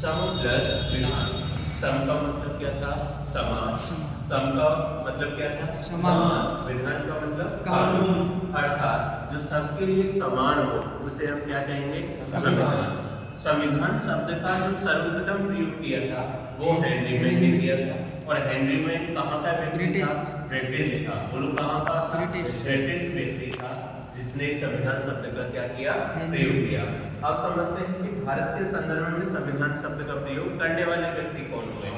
सम plus विधान। सम का मतलब क्या था? समान। सम का मतलब क्या था? समान। विधान का मतलब कानून। अर्थात जो सबके लिए समान हो उसे हम क्या कहेंगे? संविधान। संविधान शब्द का जो सर्वप्रथम प्रयोग किया था वो हेनरी में ने किया था। और हेनरी में कहाँ का व्यक्ति था? ब्रिटिश था। बोलो कहाँ का था? ब्रिटिश व्यक्ति था जिसने संविधान शब्द का क्या किया? प्रयोग किया। अब समझते हैं कि भारत के संदर्भ में संविधान शब्द का प्रयोग करने वाले व्यक्ति कौन हुए।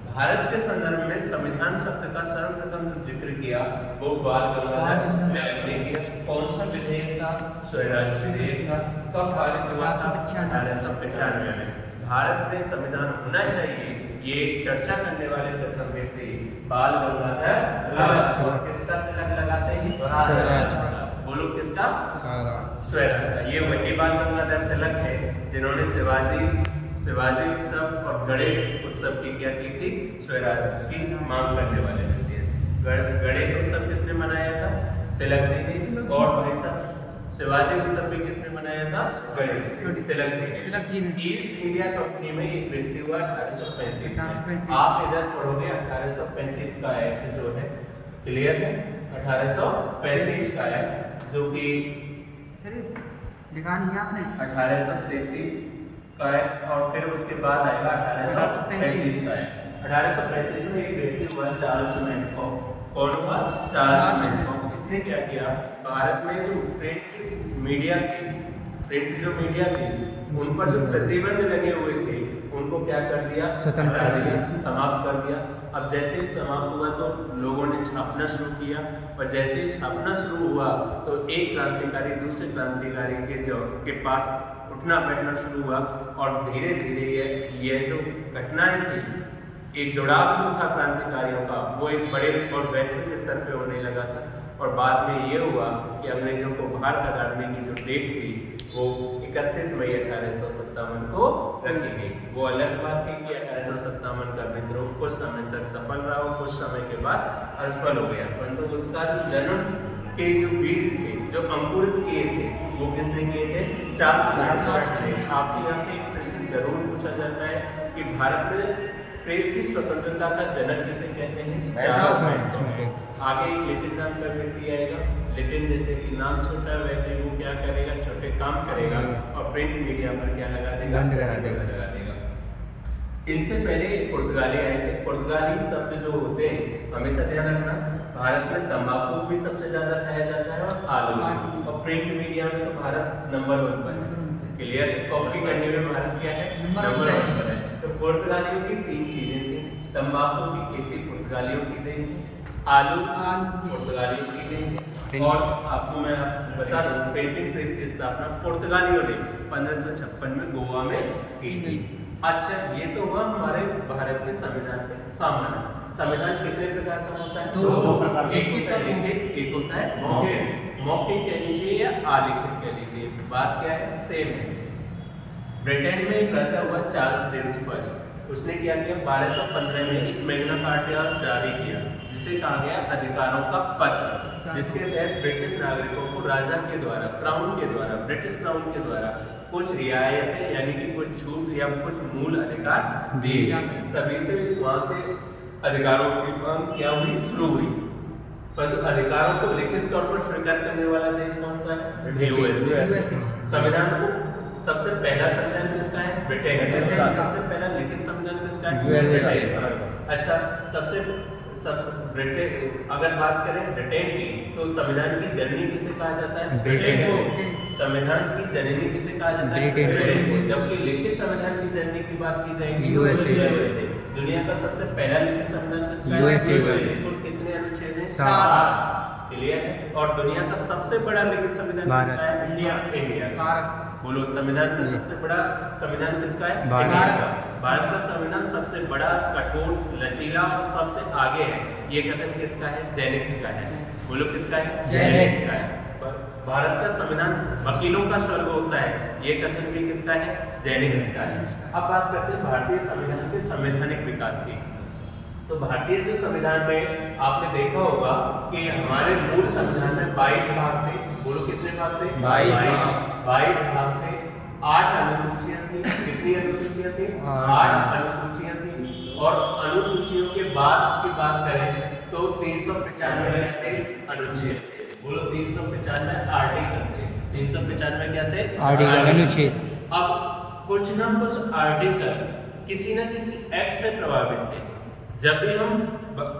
भारत के संदर्भ में संविधान शब्द का सर्वप्रथम जो जिक्र किया वो बाल गंगाधर तिलक ने किया। कौन सा विधेयक था? स्वराज विधेयक था। कब पारित हुआ था? 1895 में। भारत में संविधान होना चाहिए ये चर्चा करने वाले प्रथम व्यक्ति बाल गंगाधर तिलक। और किसका तिलक लगाते हैं? स्वराज का। बोलो किसका? स्वराज का। ये वही बाल गंगाधर तिलक है जिन्होंने शिवाजी उत्सव और गणेश उत्सव की क्या की थी? स्वराज की मांग करने वाले व्यक्ति। गणेश उत्सव किसने मनाया था? तिलक जी ने। और भाई साहब शिवाजी उत्सव भी किसने मनाया था? गणेश तिलक जी ने। ईस्ट इंडिया कंपनी में एक व्यक्ति हुआ 1835। आप इधर पढ़ोगे 1835 का एक्ट जो है, क्लियर है? 1835 का एक्ट जो कि दिखा नहीं आपने 1833 का है। और फिर उसके बाद आएगा 1835 का है। 1835 में एक व्यक्ति हुआ चार्ल्स मैनकॉक। कौन हुआ? चार्ल्स मैनकॉक। इसने क्या किया? भारत में जो प्रिंट मीडिया थी उन पर जो प्रतिबंध लगे हुए थे उनको क्या कर दिया? समाप्त कर दिया। अब जैसे ही समाप्त हुआ तो लोगों ने छापना शुरू किया। और जैसे ही छापना शुरू हुआ तो एक क्रांतिकारी दूसरे क्रांतिकारी के पास उठना बैठना शुरू हुआ। और धीरे धीरे ये जो घटनाएं थी, एक जुड़ाव जो था क्रांतिकारियों का वो एक बड़े और वैश्विक स्तर पे होने लगा था। और बाद में ये हुआ कि अंग्रेजों को बाहर कगाड़ने की जो डेट थी वो 31 मई 1857 को रखी गई। वो अलग बात थी कि 1857 का विद्रोह कुछ समय तक सफल रहा और कुछ समय के बाद असफल हो गया, परंतु उसका जो जन्म के जो बीज थे, जो अंकुरित किए थे, वो किसने किए थे? चार्ल्स मैनकॉक ने। आपसे यहाँ से एक प्रश्न जरूर पूछा जाता है कि भारत में प्रेस की स्वतंत्रता का जनक किसे कहते हैं? चार्ल्स मैनकॉक। आगे लिटिल नाम का व्यक्ति आएगा। लिटिल जैसे कि नाम छोटा है वैसे ही वो क्या करेगा? छोटे काम करेगा और प्रिंट मीडिया पर क्या लगा देगा? लगा देगा। इनसे पहले पुर्तगाली आए थे। पुर्तगाली शब्द जो होते हैं हमेशा ध्यान रखना, भारत में तंबाकू भी सबसे ज्यादा खाया जाता है और आलू। और प्रिंट मीडिया में तो भारत नंबर 1 पर है। क्लियर? कॉपी करने में भारत क्या है? नंबर 1 पर है। तो पुर्तगालियों की 3 चीजें थी। तंबाकू की खेती पुर्तगालियों की देन, आलू पुर्तगालियों की देन, और आपको मैं बता दूं प्रिंटिंग प्रेस की स्थापना पुर्तगालियों ने 1556 में गोवा में की थी। अच्छा, ये तो हुआ हमारे भारत के संविधान के सामान्य। संविधान कितने प्रकार का होता है? 2 प्रकार। एक होता है लिखित, एक होता है मौखिक। मौखिक कह लीजिए या आलिखित कह लीजिए, बात क्या है? सेम है। ब्रिटेन में एक राजा हुआ चार्ल्स जेम्स फर्स्ट। उसने क्या किया? 1215 में एक मैग्ना कार्टा जारी किया जिसे कहा गया अधिकारों का पत्र, जिसके तहत ब्रिटिश नागरिकों को राजा के द्वारा, क्राउन के द्वारा, ब्रिटिश क्राउन के द्वारा कुछ रियायतें यानी कि कुछ छूट या कुछ मूल अधिकार दिए गए। तभी से वहां से अधिकारों की मांग क्या हुई? शुरू हुई। परंतु अधिकारों को लिखित तौर पर स्वीकार करने वाला देश कौन सा है? यूएसए। संविधान को सबसे पहला संविधान किसका है? ब्रिटेन का। सबसे पहला लिखित संविधान किसका है? यूएसए। अच्छा, ब्रिटेन अगर बात करें ब्रिटेन की तो संविधान की जननी किसे कहा जाता है? ब्रिटेन को। संविधान की जननी किसे कहा जाता है? ब्रिटेन को। जबकि लिखित संविधान की जननी की बात की जाएगी यूएसए। दुनिया का सबसे पहला लिखित संविधान किसका है? यूएसए। कुल कितने अनुच्छेद हैं? 7। क्लियर है? और दुनिया का सबसे बड़ा लिखित संविधान किसका है? इंडिया का। बोलो संविधान का सबसे बड़ा संविधान किसका है? भारत का। भारत का संविधान सबसे बड़ा, कठोर, लचीला और सबसे आगे है। ये कथन किसका है? जेनिक्स का है। बोलो किसका है? जेनिक्स का है। भारत का संविधान वकीलों का स्वर्ग होता है, ये कथन भी किसका है? जेनिक्स का है। अब बात करते हैं भारतीय संविधान के संवैधानिक विकास की। तो भारतीय जो संविधान में आपने देखा होगा कि हमारे मूल संविधान में 22 भाग थे। बोलो कितने भाग थे? 22 भाग थे। 8 अनुसूचियां थी। कितनी अनुसूचियां? सूचियां थी, 8 अनुसूचियां थी। और अनुसूचियों के बाद की बात करें तो 395 थे अनुच्छेद थे। बोलो 395 आर्टिकल थे। 395 क्या थे? आर्टिकल, अनुच्छेद। अब कुछ ना कुछ आर्टिकल किसी न किसी एक्ट से प्रभावित थे। जब भी हम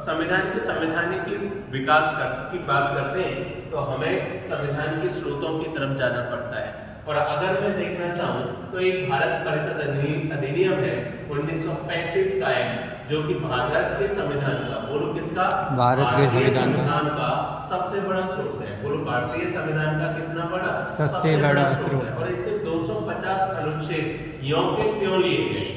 संविधान के संवैधानिक विकास की बात करते हैं तो हमें संविधान के स्रोतों की तरफ जाना पड़ता है। और अगर मैं देखना चाहूँ तो एक भारत परिषद अधिनियम है 1935 का एक्ट, जो कि भारत के संविधान का, बोलो किसका? भारत के संविधान का सबसे बड़ा स्रोत है। बोलो भारतीय संविधान का कितना बड़ा? सबसे बड़ा स्रोत है। और इससे 250 अनुच्छेद यों के त्यों लिए गए।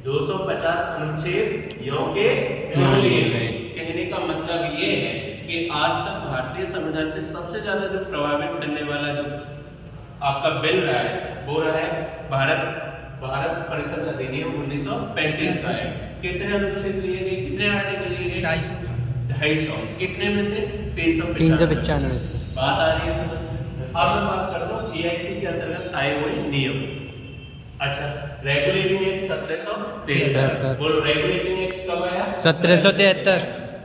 250 अनुच्छेद यों के त्यों लिए गए। कहने का मतलब ये है कि आज तक भारतीय संविधान में सबसे ज्यादा जो प्रभावित करने वाला जो आपका बिल रहा है वो रहा है भारत परिषद अधिनियम 1935 का है। कितने अनुच्छेद लिए गए, कितने आर्टिकल लिए गए? 250। कितने में से? 395 से। बात आ रही है समझ? अब मैं बात करता हूँ EIC के अंतर्गत आए हुए नियम। अच्छा, रेगुलेटिंग एक्ट 1773। बोलो रेगुलेटिंग एक्ट कब आया? 1773।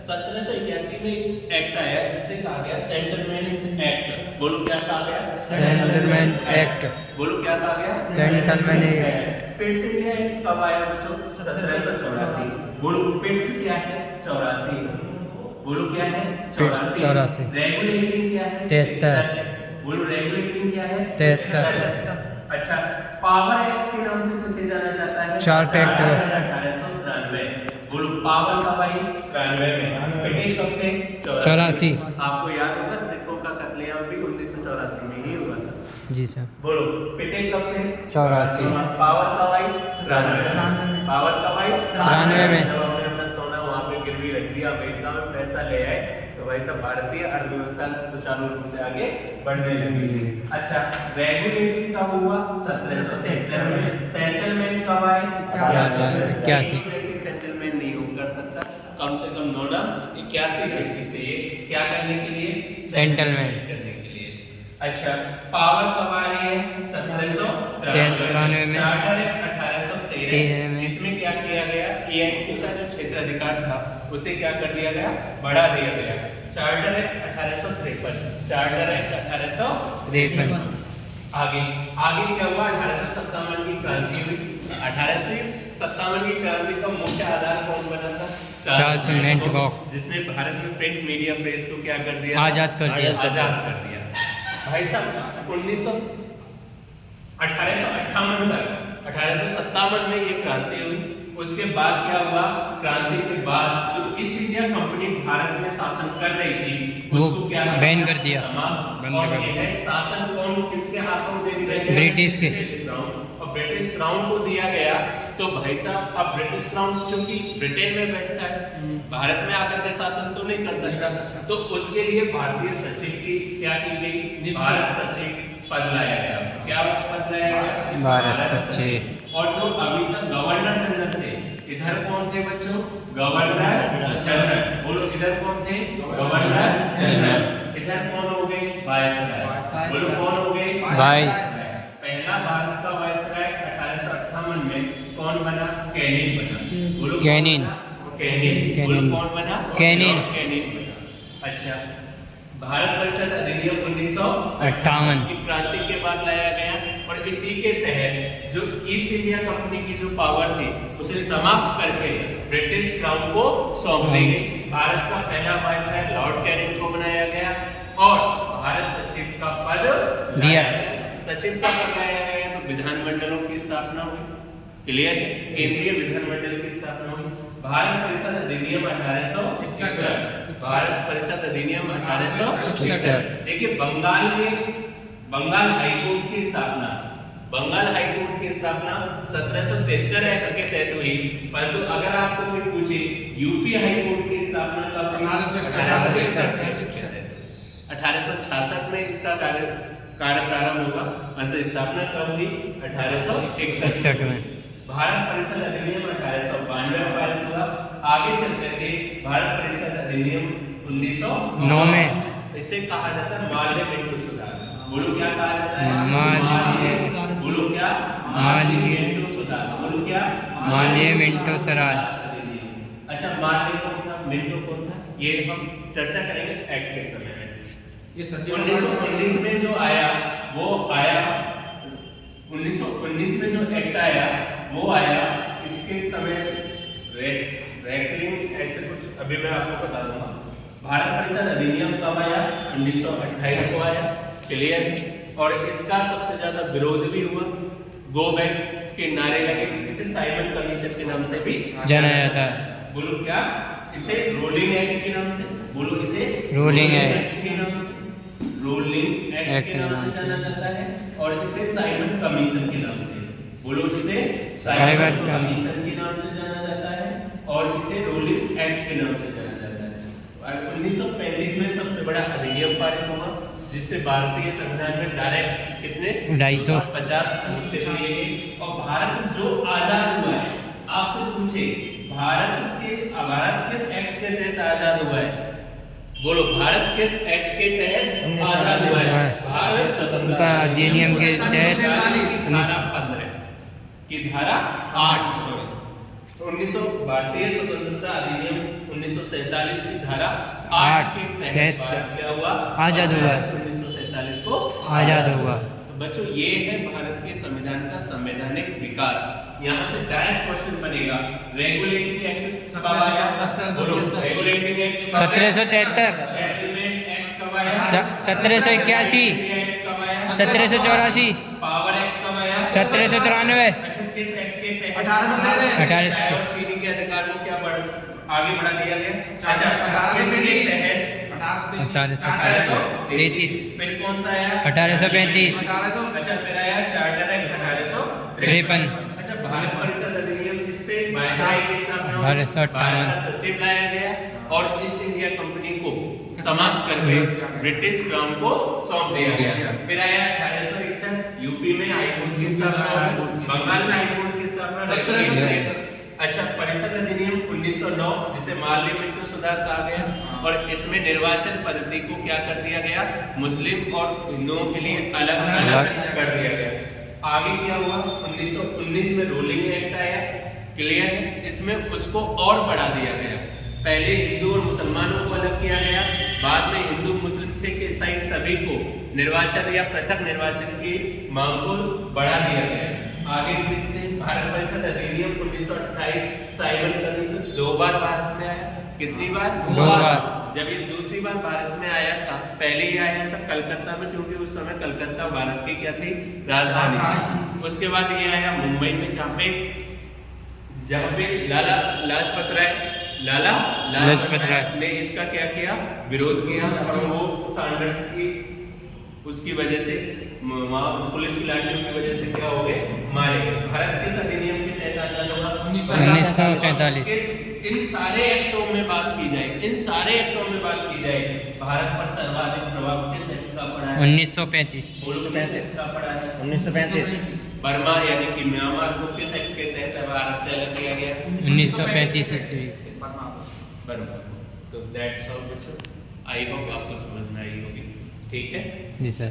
1781 में एक्ट आया जिसे कहा गया सेंटलमेंट एक्ट। बोलो क्या कहा गया? सेंटलमेंट एक्ट। बोलो क्या कहा गया? सेंटलमेंट एक्ट। फिर से क्या है, कब आया बच्चों? 1784। बोलो फिर से क्या है? 84। बोलो क्या है? 84। रेगुलेटिंग क्या है? 73। बोलो रेगुलेटिंग क्या है? 73। अच्छा, पावर एक्ट के नाम से किसे जाना जाता है? Charter act 1893। बोलो पावर कब आई? 93 में। पिटे कब थे? 84। आपको याद होगा सिखों का कत्लेआम भी 1984 में ही हुआ था। जी सर। बोलो पिटे कब थे? 84। पावर कब आई? 93। पावर कब आई? 93 में। जब हमने अपना सोना वहाँ पे गिरवी रख दिया, अमेरिका में पैसा ले आए, तो भाई सब भारतीय अर्थव्यवस्था सुचारू रूप से आगे बढ़ने लगी। अच्छा, रेगुलेटिंग कब हुआ? 1773 में। सेटलमेंट कब आए? 81। सेटलमेंट नहीं हो कर सकता, कम से कम नोडा 81 बैठनी चाहिए। क्या करने के लिए? सेटलमेंट करने के लिए। अच्छा, पावर कब आ रही है? 1793 में। चार्टर एक्ट 1813 में। इसमें क्या किया गया? EIC का जो क्षेत्राधिकार था उसे क्या कर दिया गया? बढ़ा दिया गया। Charter act 1853। Charter act 1853। आगे क्या हुआ? 1857 की क्रांति हुई। 1857 की क्रांति का मुख्य आधार कौन बना था? चार्ल्स मैंटॉक, जिसने भारत में प्रिंट मीडिया प्रेस को क्या कर दिया? आजाद कर दिया। भाई साहब 1858 तक, 1857 में ये क्रांति हुई। उसके बाद क्या हुआ? क्रांति के बाद जो ईस्ट इंडिया कंपनी भारत में शासन कर रही थी उसको क्या बैन कर दिया। और ये है शासन कौन किसके हाथों दे दिया गया? ब्रिटिश के। और ब्रिटिश क्राउन को दिया गया। तो भाई साहब अब ब्रिटिश क्राउन चूंकि ब्रिटेन में बैठता है, भारत में आकर के शासन तो नहीं कर सकता, तो उसके लिए भारतीय सचिव की क्या की गई? भारत सचिव पद लाया गया। क्या पद लाया गया? भारत सचिव। और जो अभी तक गवर्नर जनरल थे, इधर कौन थे बच्चों? Governor general. बोलो इधर कौन थे? Governor general. इधर कौन हो गए? वायसराय। बोलो कौन हो गए? वाइस। पहला भारत का वायसराय 1858 में कौन बना? कैनिंग बना। बोलो कैनिंग। बोलो कौन बना? कैनिंग बना। अच्छा, भारत परिषद अधिनियम 1958 की क्रांति के बाद लाया गया और इसी के तहत जो ईस्ट इंडिया कंपनी की जो पावर थी उसे समाप्त करके ब्रिटिश क्राउन को सौंप दी गई। भारत का पहला वायसराय लॉर्ड कैनिंग को बनाया गया और भारत सचिव का पद दिया। सचिव का पद लाया गया तो विधानमंडलों की स्थापना हुई। क्लियर? केंद्रीय विधानमंडल की स्थापना हुई। भारत परिषद अधिनियम 1861। भारत परिषद अधिनियम 1861। देखिए बंगाल हाईकोर्ट की स्थापना, बंगाल हाईकोर्ट की स्थापना 1773 एक्ट के तहत हुई। परंतु अगर आपसे कोई पूछे यूपी हाईकोर्ट की स्थापना कब हुई? 1866 में इसका कार्य प्रारंभ होगा, परंतु स्थापना कब हुई? 1861 में। भारत परिषद अधिनियम 1892 में पारित हुआ। आगे चल करके भारत परिषद अधिनियम 1909 में, इसे कहा जाता है माल्य मिंटो सुधार। बोलो क्या कहा जाता है? माल्य बोलो क्या? मालवीय मिंटो सुधार। बोलो क्या? मालवीय मिंटो सराय। अच्छा, मालवीय कौन था, मिंटो कौन था, ये हम चर्चा करेंगे एक्ट के समय में। ये 1919 में जो आया वो आया, 1919 में जो एक्ट आया वो आया, इसके समय रैंकलिंग ऐसे कुछ अभी मैं आपको बता दूंगा। भारत परिषद अधिनियम कब आया? 1928 को आया, क्लियर। और इसका सबसे ज्यादा विरोध भी हुआ, गो बैक के नारे लगे, इसे साइमन कमीशन के नाम से भी जाना जाता है। बोलो क्या? इसे रोलिंग एक्ट के नाम से, बोलो इसे रोलिंग एक्ट के नाम से, रोलिंग एक्ट के नाम से जाना जाता है। और इसे साइमन कमीशन के नाम से, बोलो इसे साइमन कमीशन के नाम से जाना जाता है, और इसे रोलिंग एक्ट के नाम से जाना जाता है। और 1935 में सबसे बड़ा अधिनियम पारित हुआ, जिससे भारतीय संविधान में डायरेक्ट कितने 250 अनुच्छेद लिए गए। और भारत जो आजाद हुआ है, आपसे पूछे भारत किस एक्ट के तहत आजाद हुआ है? बोलो, भारत किस एक्ट के तहत आजाद हुआ है? भारत स्वतंत्रता अधिनियम के तहत धारा 15 की धारा 8 भारतीय स्वतंत्रता अधिनियम 1947 की धारा 8 के तहत भारत क्या हुआ? आजाद हुआ। 1947 को आजाद हुआ। तो बच्चों, ये है भारत के संविधान का संवैधानिक विकास। यहाँ से डायरेक्ट क्वेश्चन बनेगा, रेगुलेटिंग एक्ट कब आया? बोलो, रेगुलेटिंग एक्ट 1773, सेटलमेंट एक्ट कब आया? 1781, 1784, पावर एक्ट कब आया? 1794, अच्छा, किस एक्ट के तहत? 1813 चाय और चीनी के अधिकार को क्या आगे बढ़ा दिया गया? अच्छा, इसके तहत 1833, फिर कौन सा आया? 1835, अच्छा, फिर आया चार्टर एक्ट 1853। अच्छा, भारत परिषद अधिनियम, इससे वायसराय की स्थापना हुई, 1858, भारत का सचिव लाया गया और ईस्ट इंडिया कंपनी को समाप्त करके ब्रिटिश क्राउन को सौंप दिया गया। फिर आया 1861, यूपी में हाई कोर्ट की स्थापना हुई, बंगाल में हाई कोर्ट की स्थापना हुई। अच्छा, परिषद अधिनियम 1909, जिसे मालवीय मिंटो सुधार कहा गया, और इसमें निर्वाचन पद्धति को क्या कर दिया गया? मुस्लिम और हिंदुओं के लिए अलग अलग कर दिया गया। आगे क्या हुआ? 1919 में रोलिंग एक्ट आया, क्लियर है। इसमें उसको और बढ़ा दिया गया, पहले हिंदू और मुसलमानों को अलग किया गया, बाद में हिंदू, मुस्लिम, सिख, ईसाई सभी को निर्वाचन या पृथक निर्वाचन की मांग को बढ़ा दिया गया। आगे देखते हैं, भारत परिषद अधिनियम 1928, साइमन कमीशन 2 बार भारत में आया। कितनी बार? 2 बार। जब ये दूसरी बार भारत में आया था, पहले ही आया था कलकत्ता में, क्योंकि उस समय कलकत्ता भारत की क्या थी? राजधानी थी। उसके बाद ये आया मुंबई में, जहाँ पे लाला लाजपत राय ने इसका क्या किया? विरोध किया, और वो सैंडर्स की उसकी वजह से, पुलिस की लाठियों की वजह से क्या हो गए? मारे गए। भारत किस अधिनियम के तहत आजाद हुआ? 1947। इन सारे एक्टों में बात की जाए, भारत पर सर्वाधिक प्रभाव किस एक्ट का पड़ा है? 1935, किस एक्ट का पड़ा है? 1935। बर्मा यानी कि म्यांमार को किस एक्ट के तहत भारत से अलग किया गया? 1935 ईस्वी। बर्मा। तो दैट्स ऑल बच्चों, आई होप आपको समझ में आई होगी, ठीक है। जी सर।